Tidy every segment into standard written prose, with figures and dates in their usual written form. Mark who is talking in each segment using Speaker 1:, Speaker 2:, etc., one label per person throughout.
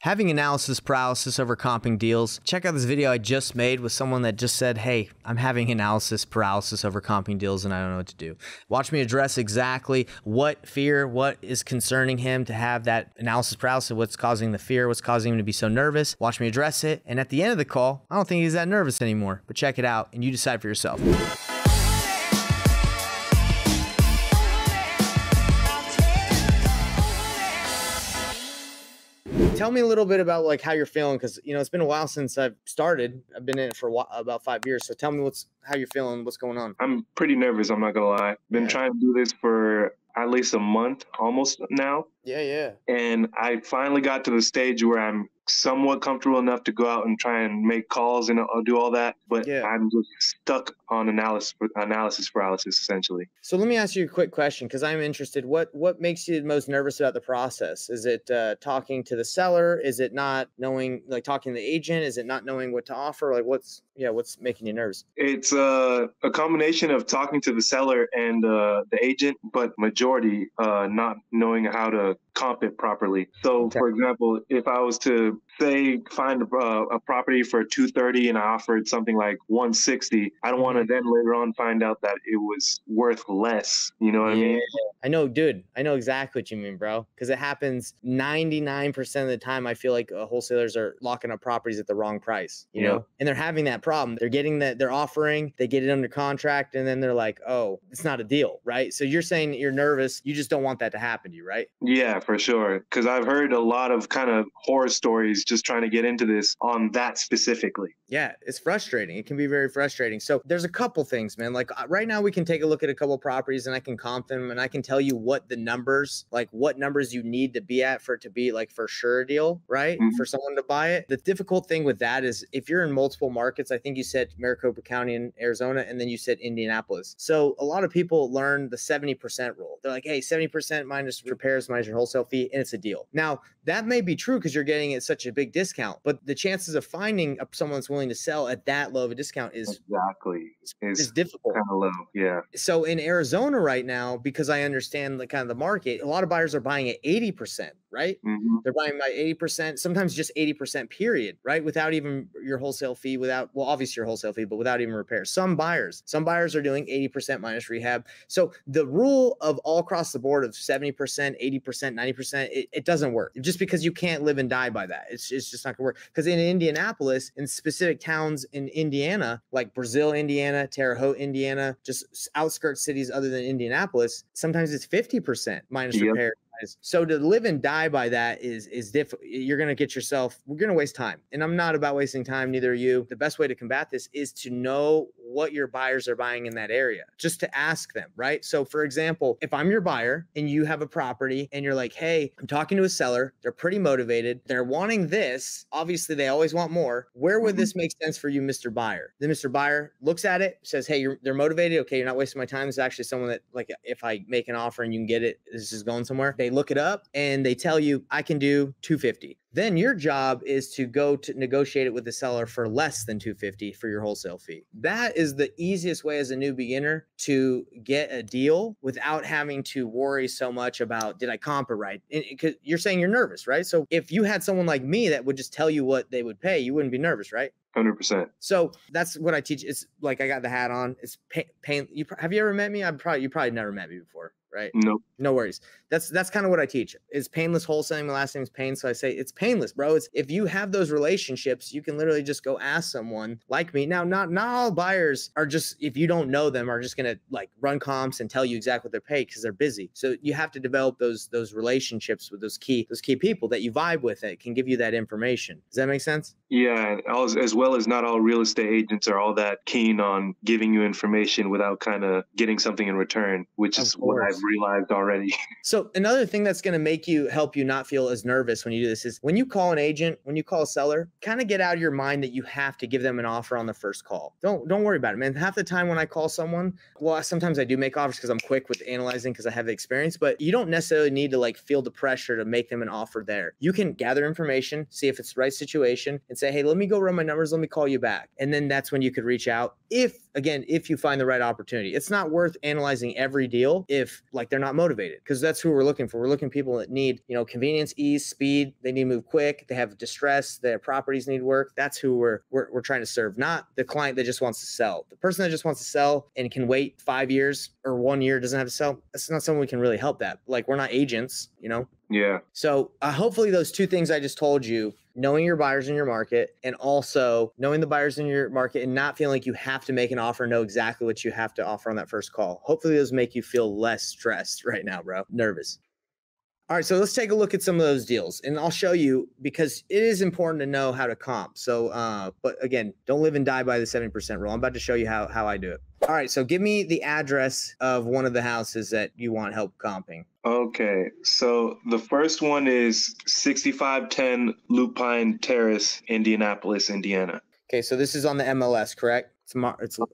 Speaker 1: Having analysis paralysis over comping deals. Check out this video I just made with someone that just said, hey, I'm having analysis paralysis over comping deals and I don't know what to do. Watch me address exactly what fear, what is concerning him to have that analysis paralysis, what's causing the fear, what's causing him to be so nervous. Watch me address it. And at the end of the call, I don't think he's that nervous anymore, but check it out and you decide for yourself. Tell me a little bit about like how you're feeling, because it's been a while since I've started. I've been in it for about 5 years. So tell me how you're feeling, what's going on.
Speaker 2: I'm pretty nervous, I'm not gonna lie. Been trying to do this for at least a month almost now.
Speaker 1: Yeah.
Speaker 2: And I finally got to the stage where I'm somewhat comfortable enough to go out and try and make calls and I'll do all that. But I'm just stuck on analysis paralysis, essentially.
Speaker 1: So let me ask you a quick question, because I'm interested. What makes you most nervous about the process? Is it talking to the seller? Is it not knowing, like talking to the agent? Is it not knowing what to offer? Like what's making you nervous?
Speaker 2: It's a combination of talking to the seller and the agent, but majority not knowing how to comp it properly. So for example, if I was to say find a property for $230 and I offered something like $160, I don't want to then later on find out that it was worth less. You know what I mean?
Speaker 1: I know, dude. I know exactly what you mean, bro. Because it happens 99% of the time. I feel like wholesalers are locking up properties at the wrong price, you know, and they're having that problem. They're getting they're offering, they get it under contract, and then they're like, oh, it's not a deal, right? So you're saying that you're nervous. You just don't want that to happen to you, right?
Speaker 2: Yeah, for sure. Because I've heard a lot of kind of horror stories just trying to get into this on that specifically.
Speaker 1: Yeah, it's frustrating. It can be very frustrating. So there's a couple things, man. Like right now we can take a look at a couple properties and I can comp them and I can tell you what the numbers, like what numbers you need to be at for it to be like for sure a deal, right? For someone to buy it. The difficult thing with that is if you're in multiple markets, I think you said Maricopa County in Arizona, and then you said Indianapolis. So a lot of people learn the 70% rule. They're like, hey, 70% minus repairs, minus your wholesale fee, and it's a deal. Now, that may be true because you're getting it such a big discount, but the chances of finding someone that's willing to sell at that low of a discount is difficult.
Speaker 2: Kind of low, yeah.
Speaker 1: So in Arizona right now, because I understand the kind of the market, a lot of buyers are buying at 80%, right? They're buying by 80%, sometimes just 80% period, right? Without even your wholesale fee, well, obviously your wholesale fee, but without even repairs. Some buyers are doing 80% minus rehab. So the rule of all across the board of 70%, 80%, 90%, it doesn't work. Just because you can't live and die by that. It's just not gonna work. Because in Indianapolis, in specific towns in Indiana, like Brazil, Indiana, Terre Haute, Indiana, just outskirts cities other than Indianapolis, sometimes it's 50% minus repair. So to live and die by that is difficult. We're going to waste time. And I'm not about wasting time, neither are you. The best way to combat this is to know what your buyers are buying in that area, just to ask them, right? So for example, if I'm your buyer and you have a property and you're like, hey, I'm talking to a seller, they're pretty motivated, they're wanting this, obviously they always want more. Where would this make sense for you, Mr. Buyer? Then Mr. Buyer looks at it, says, hey, they're motivated. Okay, you're not wasting my time. This is actually someone that, like, if I make an offer and you can get it, this is going somewhere. They look it up and they tell you, I can do $250. Then your job is to go to negotiate it with the seller for less than $250 for your wholesale fee. That is the easiest way as a new beginner to get a deal without having to worry so much about, did I comp it right? Because you're saying you're nervous, right? So if you had someone like me that would just tell you what they would pay, you wouldn't be nervous, right?
Speaker 2: 100%.
Speaker 1: So that's what I teach. It's like I got the hat on. It's pain. Have you ever met me? You probably never met me before, right?
Speaker 2: Nope.
Speaker 1: No worries. That's kind of what I teach. It's painless wholesaling. My last name is Payne. So I say it's painless, bro. It's if you have those relationships, you can literally just go ask someone like me. Now, not all buyers are just, if you don't know them, are just going to like run comps and tell you exactly what they're paid because they're busy. So you have to develop those relationships with those key people that you vibe with that can give you that information. Does that make sense?
Speaker 2: Yeah. As well as not all real estate agents are all that keen on giving you information without kind of getting something in return, which is what I've realized already.
Speaker 1: So another thing that's going to help you not feel as nervous when you do this is when you call an agent, when you call a seller, kind of get out of your mind that you have to give them an offer on the first call. Don't worry about it, man. Half the time when I call someone, well, sometimes I do make offers because I'm quick with analyzing because I have the experience, but you don't necessarily need to like feel the pressure to make them an offer there. You can gather information, see if it's the right situation and say, hey, let me go run my numbers. Let me call you back. And then that's when you could reach out if you find the right opportunity. It's not worth analyzing every deal if like they're not motivated, because that's who we're looking for. We're looking for people that need, you know, convenience, ease, speed. They need to move quick. They have distress. Their properties need work. That's who we're trying to serve, not the client that just wants to sell. The person that just wants to sell and can wait 5 years or 1 year, doesn't have to sell. That's not someone we can really help that. Like, we're not agents, you know?
Speaker 2: Yeah.
Speaker 1: So hopefully those two things I just told you, knowing your buyers in your market and also knowing the buyers in your market and not feeling like you have to make an offer, know exactly what you have to offer on that first call. Hopefully those make you feel less stressed right now, bro. Nervous. All right, so let's take a look at some of those deals, and I'll show you, because it is important to know how to comp. So, but again, don't live and die by the 70% rule. I'm about to show you how I do it. All right, so give me the address of one of the houses that you want help comping.
Speaker 2: Okay, so the first one is 6510 Lupine Terrace, Indianapolis, Indiana.
Speaker 1: Okay, so this is on the MLS, correct?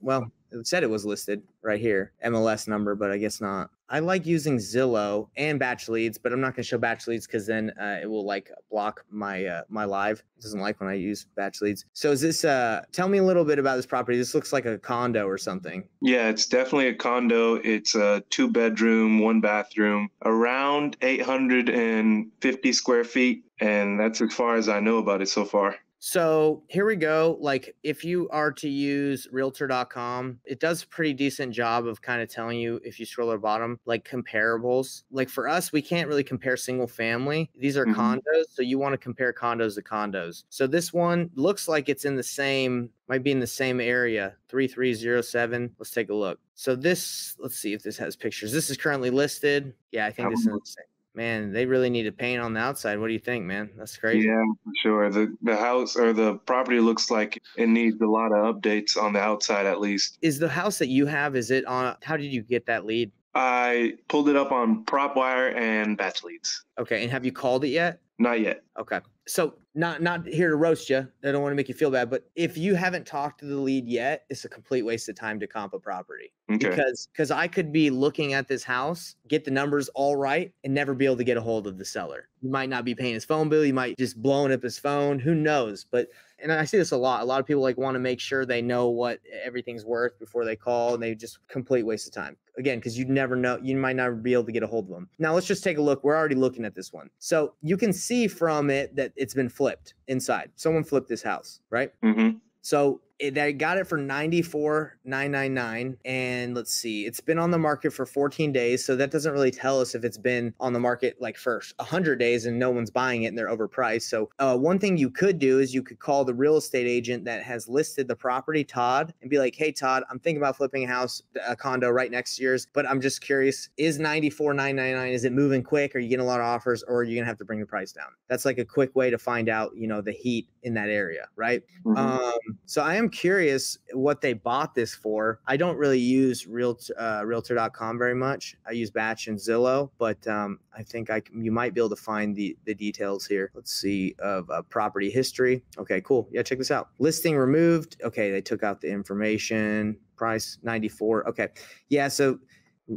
Speaker 1: Well, it said it was listed right here, MLS number, but I guess not. I like using Zillow and batch leads, but I'm not going to show batch leads because then it will like block my my live. It doesn't like when I use batch leads. So is this tell me a little bit about this property. This looks like a condo or something.
Speaker 2: Yeah, it's definitely a condo. It's a 2-bedroom, 1-bathroom, around 850 square feet, and that's as far as I know about it so far.
Speaker 1: So here we go. Like, if you are to use realtor.com, it does a pretty decent job of kind of telling you, if you scroll to the bottom, like comparables. Like for us, we can't really compare single family. These are condos. So you want to compare condos to condos. So this one looks like it's in the same, might be in the same area, 3307. Let's take a look. So this, let's see if this has pictures. This is currently listed. Yeah, I think this is the same. Man, they really need to paint on the outside. What do you think, man? That's crazy.
Speaker 2: Yeah, for sure. The house or the property looks like it needs a lot of updates on the outside, at least.
Speaker 1: Is the house that you have, is it on, how did you get that lead?
Speaker 2: I pulled it up on PropWire and Batch Leads.
Speaker 1: Okay, and have you called it yet?
Speaker 2: Not yet.
Speaker 1: Okay. So not here to roast you. I don't want to make you feel bad, but if you haven't talked to the lead yet, it's a complete waste of time to comp a property.
Speaker 2: Okay.
Speaker 1: Because I could be looking at this house, get the numbers all right, and never be able to get a hold of the seller. You might not be paying his phone bill. You might just blowing up his phone. Who knows? But, and I see this a lot. A lot of people like want to make sure they know what everything's worth before they call, and they just complete waste of time. Again, because you never know, you might not be able to get a hold of them. Now let's just take a look. We're already looking at this one. So you can see from it that it's been flipped inside. Someone flipped this house, right?
Speaker 2: Mm-hmm.
Speaker 1: So they got it for $94,999, and let's see, it's been on the market for 14 days. So that doesn't really tell us if it's been on the market like for 100 days and no one's buying it and they're overpriced. So one thing you could do is you could call the real estate agent that has listed the property, Todd, and be like, hey, Todd, I'm thinking about flipping a house, a condo right next to yours, but I'm just curious, is $94,999, is it moving quick? Are you getting a lot of offers, or are you gonna have to bring the price down? That's like a quick way to find out, you know, the heat in that area, right?
Speaker 2: Mm-hmm.
Speaker 1: So I am curious what they bought this for. I don't really use realtor.com very much. I use Batch and Zillow, but I think you might be able to find the details here. Let's see, of property history. Okay, cool. Yeah, check this out. Listing removed. Okay, they took out the information. Price 94. Okay, yeah. So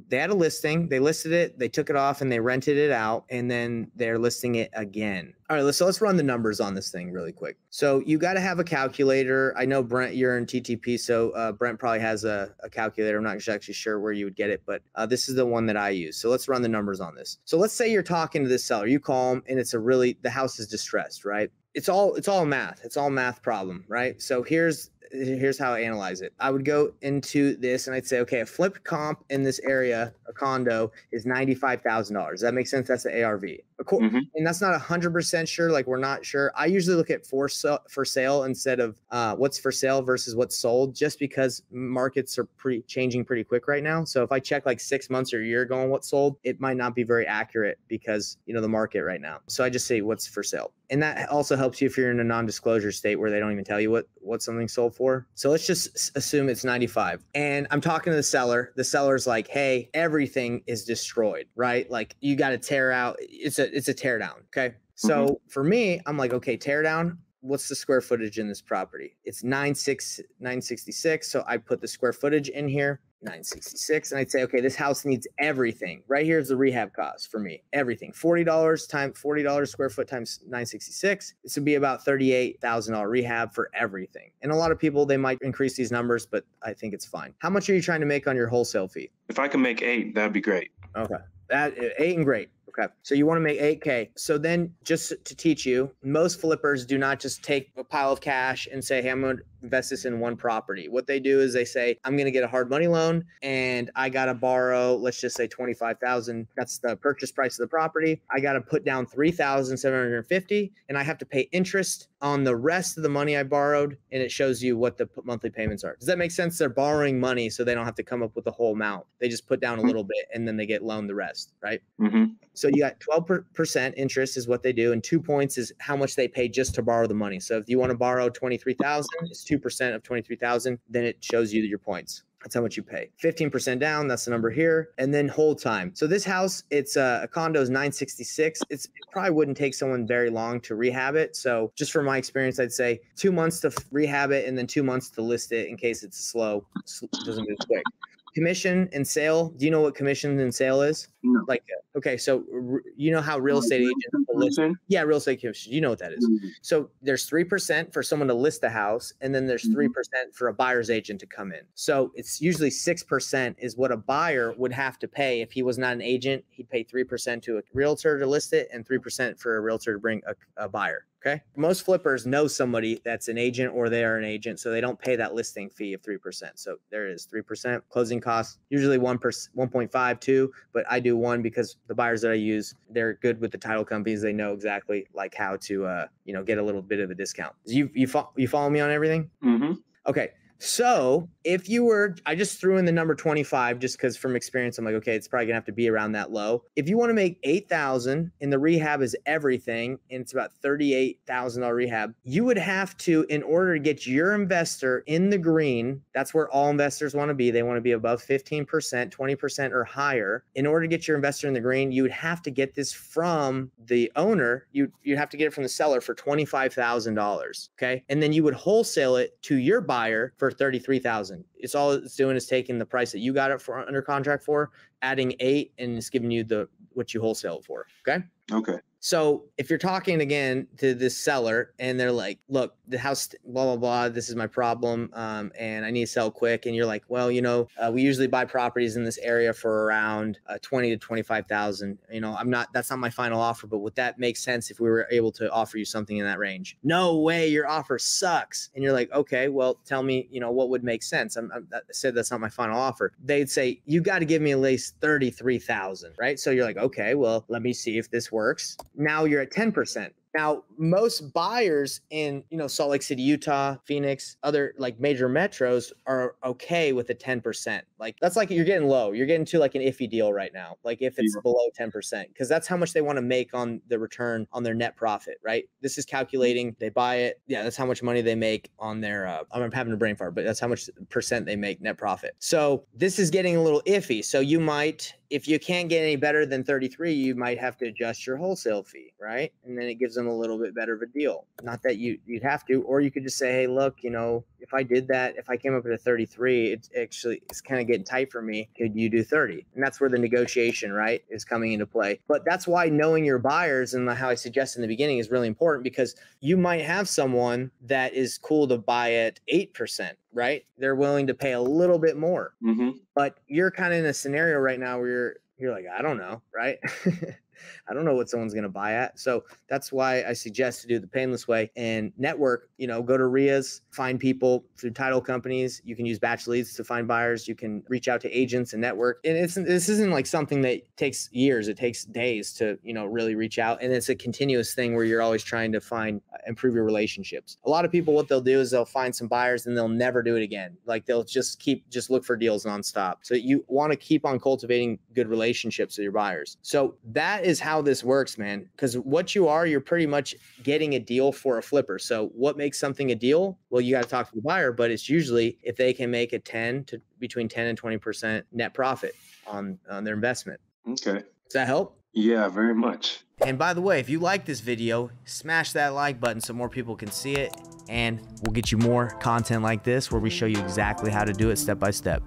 Speaker 1: they had a listing, they listed it, they took it off, and they rented it out, and then they're listing it again. All right, so let's run the numbers on this thing really quick. So you got to have a calculator. I know, Brent, you're in TTP, so Brent probably has a calculator. I'm not actually sure where you would get it, but this is the one that I use. So let's run the numbers on this. So let's say you're talking to this seller. You call them, and it's the house is distressed, right? It's all math. It's all math problem, right? So here's how I analyze it. I would go into this and I'd say, okay, a flipped comp in this area, a condo, is $95,000. Does that make sense? That's the ARV.
Speaker 2: Mm-hmm.
Speaker 1: And that's not 100% sure. Like, we're not sure. I usually look at for sale instead of what's for sale versus what's sold, just because markets are changing pretty quick right now. So if I check like 6 months or a year ago on what's sold, it might not be very accurate because, you know, the market right now. So I just say what's for sale. And that also helps you if you're in a non-disclosure state where they don't even tell you what something's sold for. So let's just assume it's 95. And I'm talking to the seller. The seller's like, hey, everything is destroyed, right? Like, you got to tear out. It's a tear down. Okay. So for me, I'm like, okay, tear down. what's the square footage in this property? It's 966. So I put the square footage in here, 966. And I'd say, okay, this house needs everything. Right here's the rehab cost for me. Everything. $40 times $40 square foot times 966. This would be about $38,000 rehab for everything. And a lot of people, they might increase these numbers, but I think it's fine. How much are you trying to make on your wholesale fee?
Speaker 2: If I can make 8, that'd be great.
Speaker 1: Okay. That 8 and great. Okay. So you want to make 8K. So then just to teach you, most flippers do not just take a pile of cash and say, hey, I'm going to invest this in one property. What they do is they say, I'm going to get a hard money loan and I got to borrow, let's just say $25,000. That's the purchase price of the property. I got to put down $3,750 and I have to pay interest on the rest of the money I borrowed. And it shows you what the monthly payments are. Does that make sense? They're borrowing money so they don't have to come up with the whole amount. They just put down a little bit and then they get loaned the rest, right?
Speaker 2: Mm-hmm.
Speaker 1: So you got 12% interest is what they do. And 2 points is how much they pay just to borrow the money. So if you want to borrow $23,000, it's 2% of $23,000. Then it shows you your points. That's how much you pay. 15% down, that's the number here. And then hold time. So this house, it's a condo is 966. It probably wouldn't take someone very long to rehab it. So just from my experience, I'd say 2 months to rehab it and then 2 months to list it in case it's slow, doesn't move quick. Commission and sale. Do you know what commission and sale is?
Speaker 2: No.
Speaker 1: Like, okay, so you know how real estate agents list? Yeah, real estate commission. You know what that is. Mm-hmm. So there's 3% for someone to list the house, and then there's 3% for a buyer's agent to come in. So it's usually 6% is what a buyer would have to pay if he was not an agent. He'd pay 3% to a realtor to list it, and 3% for a realtor to bring a buyer. Okay. Most flippers know somebody that's an agent or they are an agent, so they don't pay that listing fee of 3%. So there it is, 3%. Closing costs, usually 1.5, 2, but I do 1 because the buyers that I use, they're good with the title companies. They know exactly like how to, get a little bit of a discount. You follow me on everything?
Speaker 2: Mm-hmm.
Speaker 1: Okay. So if you were, I just threw in the number 25 just because from experience, I'm like, okay, it's probably gonna have to be around that low. If you want to make 8,000 and the rehab is everything, and it's about $38,000 rehab, you would have to, in order to get your investor in the green, that's where all investors want to be. They want to be above 15%, 20% or higher. In order to get your investor in the green, you would have to get this from the owner. You'd have to get it from the seller for $25,000. Okay. And then you would wholesale it to your buyer for $33,000. It's all it's doing is taking the price that you got it for under contract for, adding 8, and it's giving you what you wholesale it for. Okay.
Speaker 2: Okay.
Speaker 1: So if you're talking again to this seller and they're like, look, the house, blah, blah, blah, this is my problem. And I need to sell quick. And you're like, well, we usually buy properties in this area for around 20 to 25,000. That's not my final offer, but would that make sense if we were able to offer you something in that range? No way, your offer sucks. And you're like, okay, well, tell me, what would make sense? I said that's not my final offer. They'd say, you got to give me at least 33,000, right? So you're like, okay, well, let me see if this works. Now you're at 10%. Now, most buyers in, Salt Lake City, Utah, Phoenix, other like major metros are okay with a 10%. Like that's like you're getting low. You're getting to like an iffy deal right now. Like if it's below 10%, because that's how much they want to make on the return on their net profit, right? This is calculating, they buy it. Yeah, that's how much money they make on their, I'm having a brain fart, but that's how much percent they make net profit. So this is getting a little iffy. So you might, if you can't get any better than 33, you might have to adjust your wholesale fee, right? And then it gives them a little bit better of a deal. Not that you'd have to, or you could just say, hey, look, if I did that, if I came up with a 33, it's kind of getting tight for me. Could you do 30? And that's where the negotiation, right, is coming into play. But that's why knowing your buyers and how I suggested in the beginning is really important, because you might have someone that is cool to buy at 8%. Right? They're willing to pay a little bit more, but you're kind of in a scenario right now where you're like, I don't know, right? I don't know what someone's going to buy at. So that's why I suggest to do the painless way and network, go to RIAs, find people through title companies. You can use batch leads to find buyers. You can reach out to agents and network. And this isn't like something that takes years. It takes days to, really reach out. And it's a continuous thing where you're always trying to improve your relationships. A lot of people, what they'll do is they'll find some buyers and they'll never do it again. Like they'll just look for deals nonstop. So you want to keep on cultivating good relationships with your buyers. So that is how this works, man. Because you're pretty much getting a deal for a flipper. So what makes something a deal? Well, you got to talk to the buyer, but it's usually if they can make between 10 and 20% net profit on their investment.
Speaker 2: Okay.
Speaker 1: Does that help?
Speaker 2: Yeah, very much.
Speaker 1: And by the way, if you like this video, smash that like button so more people can see it, and we'll get you more content like this where we show you exactly how to do it step by step.